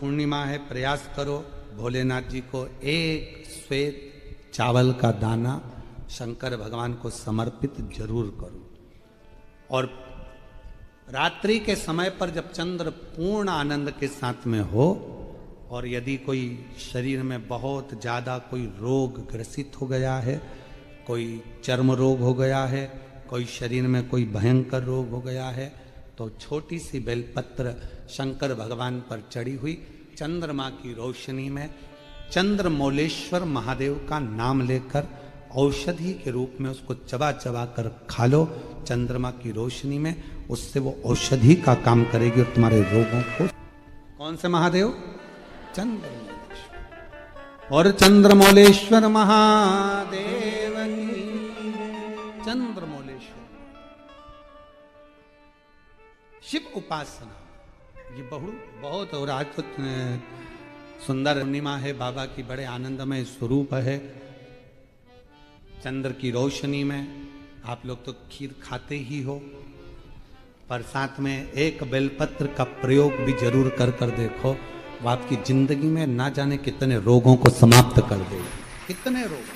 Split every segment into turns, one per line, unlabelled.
पूर्णिमा है, प्रयास करो भोलेनाथ जी को एक श्वेत चावल का दाना शंकर भगवान को समर्पित जरूर करो। और रात्रि के समय पर जब चंद्र पूर्ण आनंद के साथ में हो और यदि कोई शरीर में बहुत ज़्यादा कोई रोग ग्रसित हो गया है, कोई चर्म रोग हो गया है, कोई शरीर में कोई भयंकर रोग हो गया है, तो छोटी सी बेलपत्र शंकर भगवान पर चढ़ी हुई चंद्रमा की रोशनी में चंद्रमौलेश्वर महादेव का नाम लेकर औषधि के रूप में उसको चबा चबा कर खा लो चंद्रमा की रोशनी में। उससे वो औषधि का काम करेगी और तुम्हारे रोगों को। कौन से महादेव? चंद्रमौलेश्वर। और चंद्रमौलेश्वर महादेव की। चंद्रमौलेश्वर शिव उपासना ये बहुत और आज तो सुंदर पूर्णिमा है, बाबा की बड़े आनंदमय स्वरूप है। चंद्र की रोशनी में आप लोग तो खीर खाते ही हो, पर साथ में एक बेलपत्र का प्रयोग भी जरूर कर कर देखो, वो आपकी जिंदगी में ना जाने कितने रोगों को समाप्त कर देगी, कितने रोग।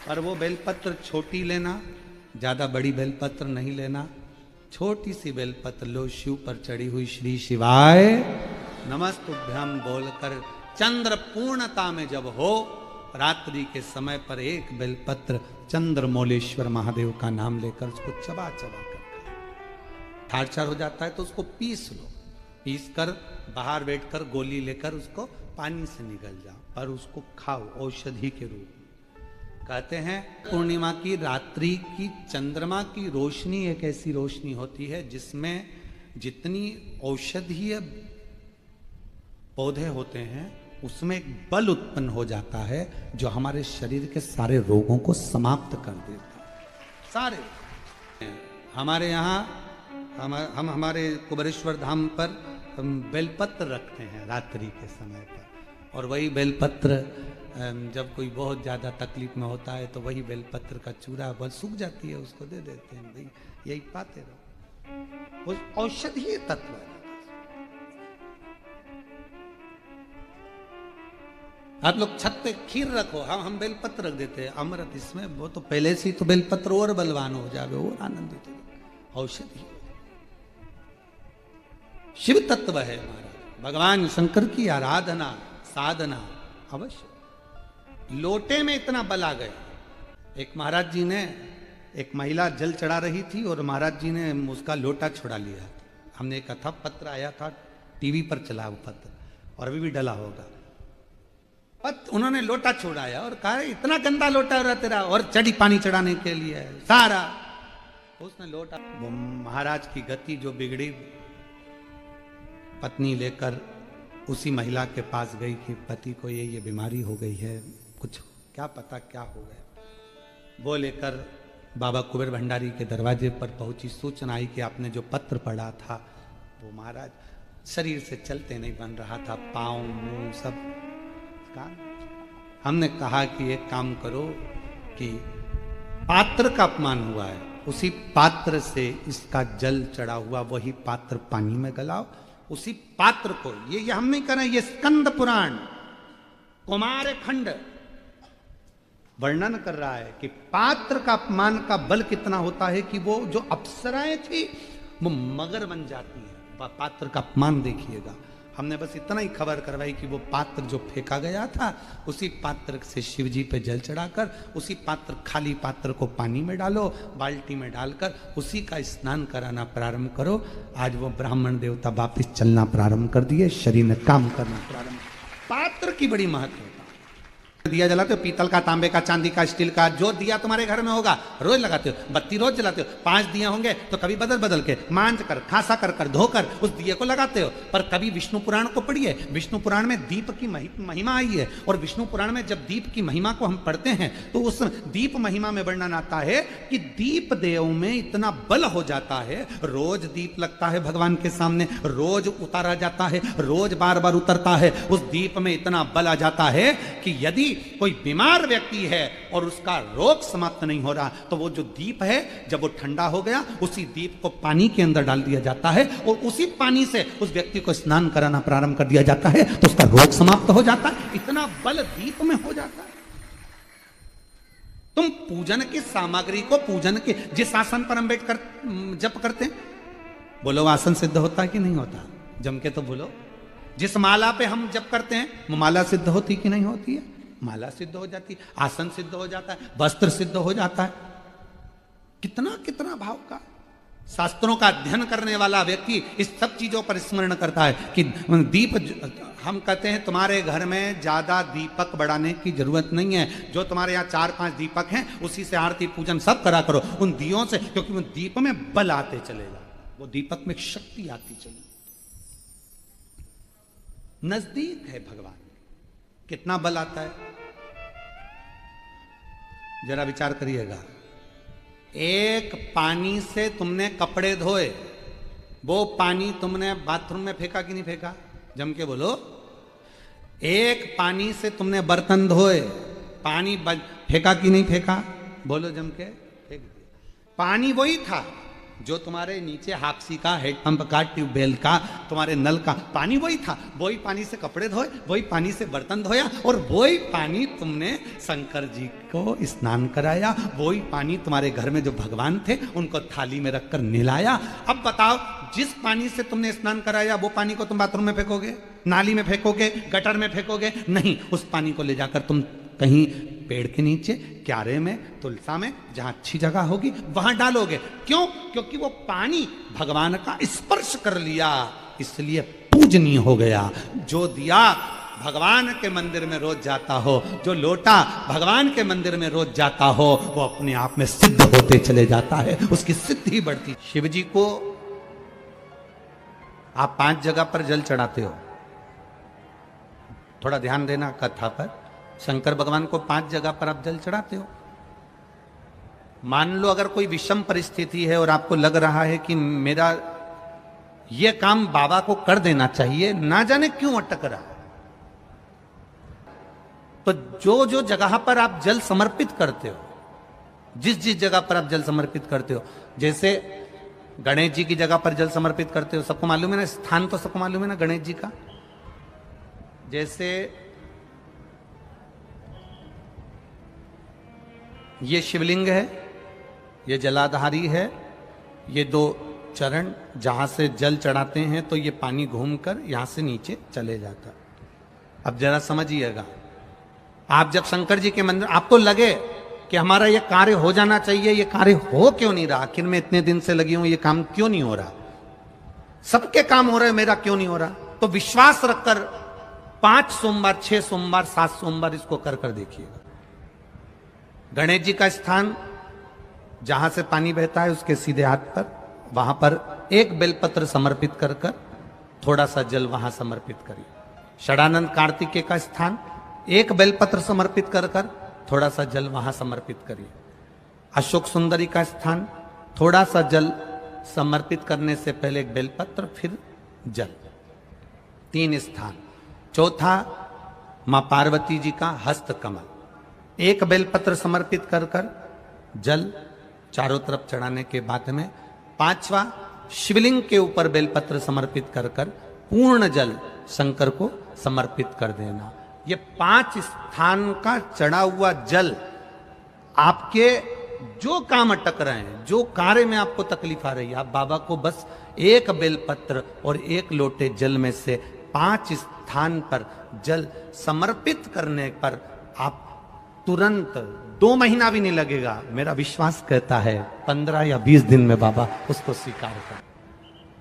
पर वो बेलपत्र छोटी लेना, ज्यादा बड़ी बेलपत्र नहीं लेना, छोटी सी बेलपत्र लो, शिव पर चढ़ी हुई श्री शिवाय नमस्तुभ्यम बोलकर चंद्र पूर्णता में जब हो रात्रि के समय पर एक बेलपत्र चंद्रमौलेश्वर महादेव का नाम लेकर उसको चबा चबा कर ठारचार हो जाता है तो उसको पीस लो, पीस कर बाहर बैठकर गोली लेकर उसको पानी से निगल जाओ, पर उसको खाओ औषधि के रूप में। कहते हैं पूर्णिमा की रात्रि की चंद्रमा की रोशनी एक ऐसी रोशनी होती है जिसमें जितनी औषधीय पौधे होते हैं उसमें एक बल उत्पन्न हो जाता है जो हमारे शरीर के सारे रोगों को समाप्त कर देता है। सारे हमारे यहाँ हम हमारे कुबेरेश्वर धाम पर हम बेलपत्र रखते हैं रात्रि के समय पर, और वही बेलपत्र जब कोई बहुत ज़्यादा तकलीफ में होता है तो वही बेलपत्र का चूरा बल सूख जाती है, उसको दे देते हैं, भाई यही पाते रहो, वो औषधीय तत्व है। आप लोग छत पे खीर रखो, हम बेलपत्र रख देते हैं, अमृत इसमें, वो तो पहले से ही तो बेलपत्र और बलवान हो जावे और आनंदित हो। औषधि शिव तत्व है महाराज, भगवान शंकर की आराधना साधना अवश्य। लोटे में इतना बल आ गया, एक महाराज जी ने, एक महिला जल चढ़ा रही थी और महाराज जी ने उसका लोटा छुड़ा लिया। हमने एक कथा पत्र आया था टीवी पर चला वो पत्र, और अभी भी डला होगा। उन्होंने लोटा छोड़ाया और कहा इतना गंदा लोटा हो रहा तेरा, और चढ़ी पानी चढ़ाने के लिए सारा, उसने लोटा। वो महाराज की गति जो बिगड़ी, पत्नी लेकर उसी महिला के पास गई कि पति को ये बीमारी हो गई है, कुछ क्या पता क्या हो गया। वो लेकर बाबा कुबेर भंडारी के दरवाजे पर पहुंची, सूचना आई कि आपने जो पत्र पढ़ा था वो महाराज शरीर से चलते नहीं बन रहा था, पाँव मुंह सब। हमने कहा कि एक काम करो कि पात्र का अपमान हुआ है, उसी पात्र से इसका जल चढ़ा हुआ वही पात्र पानी में गलाओ, उसी पात्र को, ये हम नहीं कर रहे, ये स्कंद पुराण कुमार खंड वर्णन कर रहा है कि पात्र का अपमान का बल कितना होता है कि वो जो अप्सराएं थी वो मगर बन जाती है। पात्र का अपमान देखिएगा। हमने बस इतना ही खबर करवाई कि वो पात्र जो फेंका गया था, उसी पात्र से शिव जी पे जल चढ़ाकर, उसी पात्र, खाली पात्र को पानी में डालो, बाल्टी में डालकर उसी का स्नान कराना प्रारंभ करो। आज वो ब्राह्मण देवता वापिस चलना प्रारंभ कर दिए, शरीर में काम करना प्रारंभ। पात्र की बड़ी महत्व। दिया जलाते हो, पीतल का, तांबे का, चांदी का, स्टील का, जो दिया तुम्हारे घर में होगा रोज लगाते हो, बत्ती रोज जलाते हो, 5 दिया होंगे तो कभी बदल बदल के मांझ कर, खासा कर कर, धोकर उस दिए को लगाते हो। पर कभी विष्णु पुराण को पढ़िए, विष्णु पुराण में दीप की महिमा आई है, और विष्णु पुराण में जब दीप की महिमा को हम पढ़ते हैं तो उस दीप महिमा में वर्णन आता है कि दीप देव में इतना बल हो जाता है, रोज दीप लगता है भगवान के सामने, रोज उतारा जाता है, रोज बार बार उतरता है, उस दीप में इतना बल आ जाता है कि यदि कोई बीमार व्यक्ति है और उसका रोग समाप्त नहीं हो रहा, तो वो जो दीप है जब वो ठंडा हो गया, उसी दीप को पानी के अंदर डाल दिया जाता है और उसी पानी से उस व्यक्ति को स्नान कराना प्रारंभ कर दिया जाता है, तो उसका रोग समाप्त हो जाता है। इतना बल दीप में हो जाता है। तुम पूजन की सामग्री को, पूजन के जिस आसन पर हम बैठ कर जप करते हैं, बोलो आसन सिद्ध होता है कि नहीं होता? जम के तो बोलो। जिस माला पे हम जप करते हैं, वो माला सिद्ध होती कि नहीं होती है? माला सिद्ध हो जाती, आसन सिद्ध हो जाता है, वस्त्र सिद्ध हो जाता है। कितना कितना भाव का। शास्त्रों का अध्ययन करने वाला व्यक्ति इस सब चीजों पर स्मरण करता है कि दीप, हम कहते हैं तुम्हारे घर में ज्यादा दीपक बढ़ाने की जरूरत नहीं है, जो तुम्हारे यहाँ 4-5 दीपक हैं उसी से आरती पूजन सब करा करो, उन दियों से, क्योंकि वो दीप में बल आते चलेगा, वो दीपक में शक्ति आती चलेगी। नजदीक है भगवान, कितना बल आता है जरा विचार करिएगा। एक पानी से तुमने कपड़े धोए, वो पानी तुमने बाथरूम में फेंका कि नहीं फेंका? जम के बोलो। एक पानी से तुमने बर्तन धोए, पानी फेंका कि नहीं फेंका? बोलो जम के। फेंक दिया। पानी वही था जो तुम्हारे नीचे हापसी का, हैंडपंप का, ट्यूबवेल का, तुम्हारे नल का पानी वही था। वही पानी से कपड़े धोए, वही पानी से बर्तन धोया, और वही पानी तुमने शंकर जी को स्नान कराया। वही पानी तुम्हारे घर में जो भगवान थे उनको थाली में रखकर नहलाया। अब बताओ, जिस पानी से तुमने स्नान कराया वो पानी को तुम बाथरूम में फेंकोगे, नाली में फेंकोगे, गटर में फेंकोगे? नहीं, उस पानी को ले जाकर तुम कहीं पेड़ के नीचे, क्यारे में, तुलसा में, जहां अच्छी जगह होगी वहां डालोगे। क्यों? क्योंकि वो पानी भगवान का स्पर्श कर लिया, इसलिए पूजनीय हो गया। जो दिया भगवान के मंदिर में रोज जाता हो, जो लोटा भगवान के मंदिर में रोज जाता हो, वो अपने आप में सिद्ध होते चले जाता है, उसकी सिद्धि बढ़ती। शिव जी को आप 5 जगह पर जल चढ़ाते हो, थोड़ा ध्यान देना कथा पर। शंकर भगवान को 5 जगह पर आप जल चढ़ाते हो। मान लो अगर कोई विषम परिस्थिति है और आपको लग रहा है कि मेरा ये काम बाबा को कर देना चाहिए, ना जाने क्यों अटक रहा, तो जो जो जगह पर आप जल समर्पित करते हो, जिस जिस जगह पर आप जल समर्पित करते हो, जैसे गणेश जी की जगह पर जल समर्पित करते हो, सबको मालूम है ना, स्थान तो सबको मालूम है ना गणेश जी का। जैसे ये शिवलिंग है, ये जलाधारी है, ये 2 चरण जहां से जल चढ़ाते हैं तो ये पानी घूमकर यहां से नीचे चले जाता। अब जरा समझिएगा, आप जब शंकर जी के मंदिर, आपको लगे कि हमारा ये कार्य हो जाना चाहिए, ये कार्य हो क्यों नहीं रहा? आखिर में इतने दिन से लगी हूं, ये काम क्यों नहीं हो रहा? सबके काम हो रहे, मेरा क्यों नहीं हो रहा? तो विश्वास रखकर 5 सोमवार, 6 सोमवार, 7 सोमवार इसको कर कर देखिएगा। गणेश जी का स्थान जहां से पानी बहता है उसके सीधे हाथ पर, वहां पर एक बेलपत्र समर्पित कर कर थोड़ा सा जल वहां समर्पित करिए। षडानंद कार्तिकेय का स्थान, एक बेलपत्र समर्पित कर कर थोड़ा सा जल वहां समर्पित करिए। अशोक सुंदरी का स्थान, थोड़ा सा जल समर्पित करने से पहले एक बेलपत्र, फिर जल। 3 स्थान। चौथा, मां पार्वती जी का हस्त कमल, एक बेलपत्र समर्पित कर कर जल चारों तरफ चढ़ाने के बाद में 5वां, शिवलिंग के ऊपर बेलपत्र समर्पित कर कर पूर्ण जल शंकर को समर्पित कर देना। ये 5 स्थान का चढ़ा हुआ जल आपके जो काम अटक रहे हैं, जो कार्य में आपको तकलीफ आ रही है, आप बाबा को बस एक बेलपत्र और एक लोटे जल में से 5 स्थान पर जल समर्पित करने पर आप तुरंत 2 महीना भी नहीं लगेगा, मेरा विश्वास कहता है 15 या 20 दिन में बाबा उसको स्वीकार कर।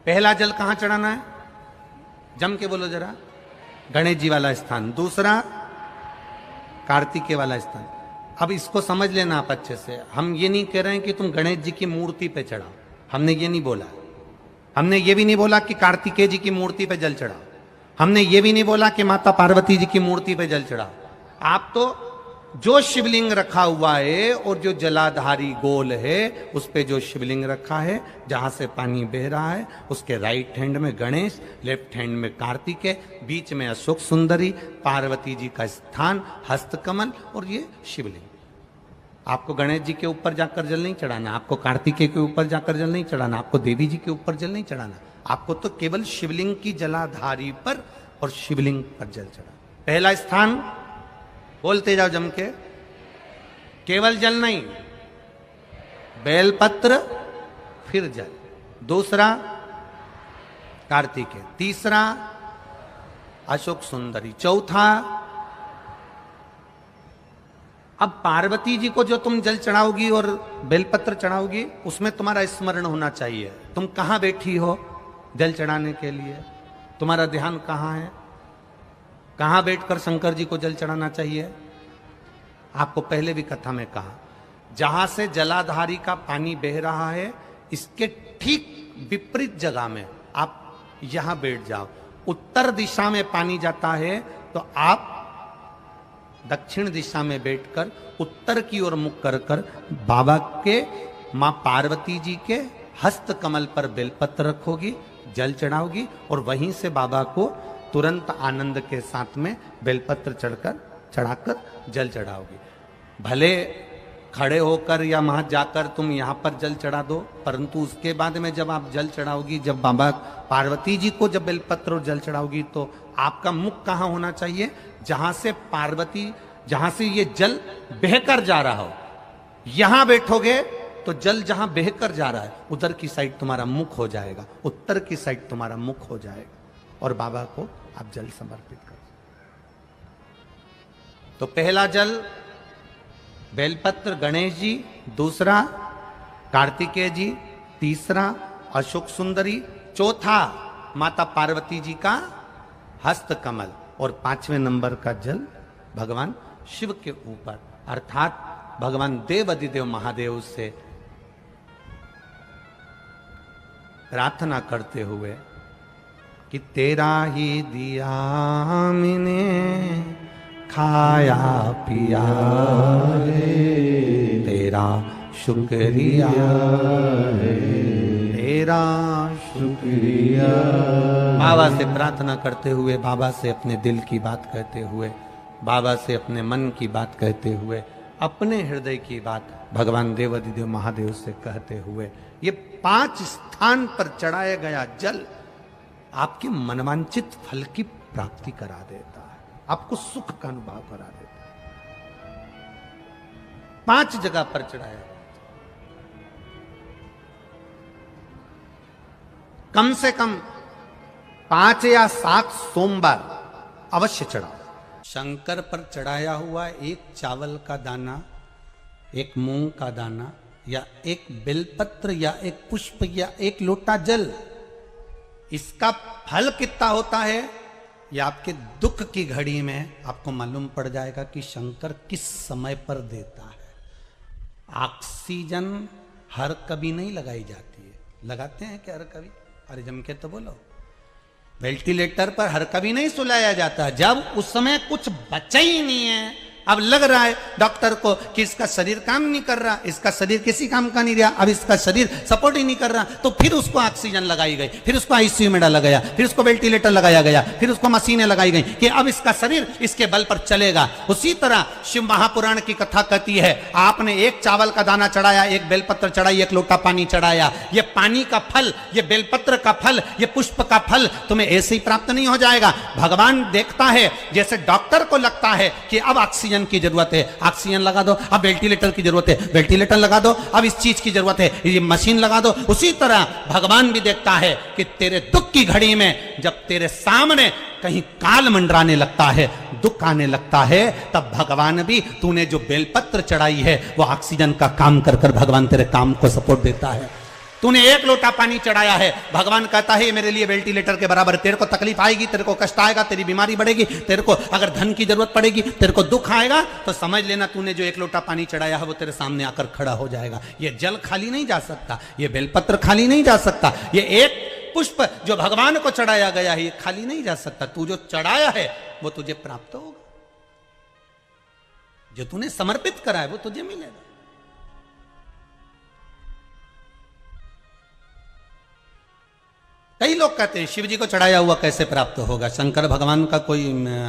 पहला जल कहां चढ़ाना है? जम के बोलो जरा। गणेश जी वाला स्थान। दूसरा, कार्तिकेय वाला स्थान। अब इसको समझ लेना आप अच्छे से। हम ये नहीं कह रहे हैं कि तुम गणेश जी की मूर्ति पे चढ़ाओ, हमने ये नहीं बोला। हमने ये भी नहीं बोला कि कार्तिकेय जी की मूर्ति पे जल चढ़ाओ, हमने ये भी नहीं बोला कि माता पार्वती जी की मूर्ति पे जल चढ़ाओ। आप तो जो शिवलिंग रखा हुआ है और जो जलाधारी गोल है उस पे जो शिवलिंग रखा है, जहां से पानी बह रहा है, उसके राइट हैंड में गणेश, लेफ्ट हैंड में कार्तिकेय, बीच में अशोक सुंदरी, पार्वती जी का स्थान हस्तकमल और ये शिवलिंग। आपको गणेश जी के ऊपर जाकर जल नहीं चढ़ाना, आपको कार्तिकेय के ऊपर जाकर जल नहीं चढ़ाना, आपको देवी जी के ऊपर जल नहीं चढ़ाना, आपको तो केवल शिवलिंग की जलाधारी पर और शिवलिंग पर जल चढ़ा। पहला स्थान बोलते जाओ जम के, केवल जल नहीं, बेलपत्र फिर जल। दूसरा कार्तिकेय, तीसरा अशोक सुंदरी, चौथा अब पार्वती जी को जो तुम जल चढ़ाओगी और बेलपत्र चढ़ाओगी उसमें तुम्हारा स्मरण होना चाहिए। तुम कहां बैठी हो जल चढ़ाने के लिए, तुम्हारा ध्यान कहां है, कहां बैठकर शंकर जी को जल चढ़ाना चाहिए। आपको पहले भी कथा में कहा, जहां से जलाधारी का पानी बह रहा है इसके ठीक विपरीत जगह में आप यहां बैठ जाओ। उत्तर दिशा में पानी जाता है तो आप दक्षिण दिशा में बैठकर उत्तर की ओर मुख कर कर बाबा के, मां पार्वती जी के हस्त कमल पर बेलपत्र रखोगी, जल चढ़ाओगी और वहीं से बाबा को तुरंत आनंद के साथ में बेलपत्र चढ़ाकर जल चढ़ाओगी। भले खड़े होकर या वहां जाकर तुम यहां पर जल चढ़ा दो, परंतु उसके बाद में जब आप जल चढ़ाओगी, जब बाबा पार्वती जी को जब बेलपत्र और जल चढ़ाओगी तो आपका मुख कहां होना चाहिए, जहां से पार्वती, जहां से ये जल बहकर जा रहा हो, यहां बैठोगे तो जल जहां बहकर जा रहा है उधर की साइड तुम्हारा मुख हो जाएगा, उत्तर की साइड तुम्हारा मुख हो जाएगा और बाबा को आप जल समर्पित कर। तो पहला जल बेलपत्र गणेश जी, दूसरा कार्तिकेय जी, तीसरा अशोक सुंदरी, चौथा माता पार्वती जी का हस्त कमल और पांचवें नंबर का जल भगवान शिव के ऊपर, अर्थात भगवान देवाधिदेव महादेव से प्रार्थना करते हुए कि तेरा ही दिया मैंने खाया पिया रे, तेरा शुक्रिया है, तेरा शुक्रिया। बाबा से प्रार्थना करते हुए, बाबा से अपने दिल की बात कहते हुए, बाबा से अपने मन की बात कहते हुए, अपने हृदय की बात भगवान देवाधिदेव महादेव से कहते हुए, ये 5 स्थान पर चढ़ाया गया जल आपके मनवांचित फल की प्राप्ति करा देता है, आपको सुख का अनुभव करा देता है। 5 जगह पर चढ़ाया गया, कम से कम 5 या 7 सोमवार अवश्य चढ़ाओ। शंकर पर चढ़ाया हुआ एक चावल का दाना, एक मूंग का दाना या एक बेलपत्र या एक पुष्प या एक लोटा जल, इसका फल कितना होता है यह आपके दुख की घड़ी में आपको मालूम पड़ जाएगा कि शंकर किस समय पर देता है। ऑक्सीजन हर कभी नहीं लगाई जाती है, लगाते हैं क्या हर कभी? अरे जम के तो बोलो। वेंटिलेटर पर हर कभी नहीं सुलाया जाता जब उस समय कुछ बचा ही नहीं है। अब लग रहा है डॉक्टर को कि इसका शरीर काम नहीं कर रहा, इसका शरीर किसी काम का नहीं रहा, अब इसका शरीर सपोर्ट ही नहीं कर रहा, तो फिर उसको ऑक्सीजन लगाई गई, फिर उसको आईसीयू में डाला गया, फिर उसको वेंटिलेटर लगाया गया, फिर उसको मशीनें लगाई गई कि अब इसका शरीर इसके बल पर चलेगा। उसी तरह शिव महापुराण की कथा कहती है, आपने एक चावल का दाना चढ़ाया, एक बेलपत्र चढ़ाई, एक लोटा पानी चढ़ाया, ये पानी का फल, ये बेलपत्र का फल, ये पुष्प का फल तुम्हें ऐसे ही प्राप्त नहीं हो जाएगा। भगवान देखता है, जैसे डॉक्टर को लगता है कि अब ऑक्सीजन की जरूरत है, ऑक्सीजन लगा दो, अब वेंटिलेटर की जरूरत है, वेंटिलेटर लगा दो, अब इस चीज की जरूरत है, ये मशीन लगा दो। उसी तरह भगवान भी देखता है कि तेरे दुख की घड़ी में जब तेरे सामने कहीं काल मंडराने लगता है, दुख आने लगता है, तब भगवान भी, तूने जो बेलपत्र चढ़ाई है वो ऑक्सीजन का काम कर कर भगवान तेरे काम को सपोर्ट देता है। तूने एक लोटा पानी चढ़ाया है, भगवान कहता है ये मेरे लिए वेंटिलेटर के बराबर। तेरे को तकलीफ आएगी, तेरे को कष्ट आएगा, तेरी बीमारी बढ़ेगी, तेरे को अगर धन की जरूरत पड़ेगी, तेरे को दुख आएगा, तो समझ लेना तूने जो एक लोटा पानी चढ़ाया है वो तेरे सामने आकर खड़ा हो जाएगा। ये जल खाली नहीं जा सकता, ये बेलपत्र खाली नहीं जा सकता, ये एक पुष्प जो भगवान को चढ़ाया गया है ये खाली नहीं जा सकता। तू जो चढ़ाया है वो तुझे प्राप्त होगा। जो तूने समर्पित करा है वो तुझे मिलेगा। कई लोग कहते हैं शिव जी को चढ़ाया हुआ कैसे प्राप्त होगा, शंकर भगवान का कोई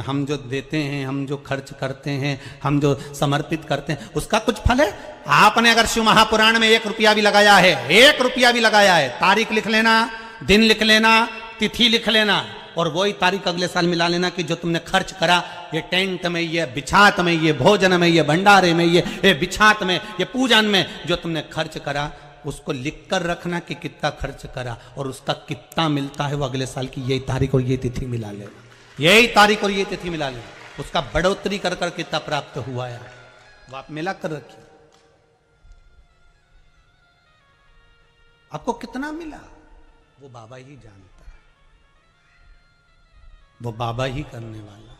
हम जो देते हैं, हम जो खर्च करते हैं, हम जो समर्पित करते हैं उसका कुछ फल है? आपने अगर शिव महापुराण में 1 रुपया भी लगाया है, 1 रुपया भी लगाया है, तारीख लिख लेना, दिन लिख लेना, तिथि लिख लेना और वही तारीख अगले साल मिला लेना कि जो तुमने खर्च करा, ये टेंट में, ये बिछात में, ये भोजन में, ये भंडारे में, ये बिछात में, ये पूजन में जो तुमने खर्च करा उसको लिख कर रखना कि कितना खर्च करा और उसका कितना मिलता है वो अगले साल की यही तारीख और ये तिथि मिला लेना, यही तारीख और ये तिथि मिला लेना, उसका बढ़ोतरी कर कर कितना प्राप्त हुआ है वो आप मिला कर रखिए। आपको कितना मिला वो बाबा ही जानता है, वो बाबा ही करने वाला।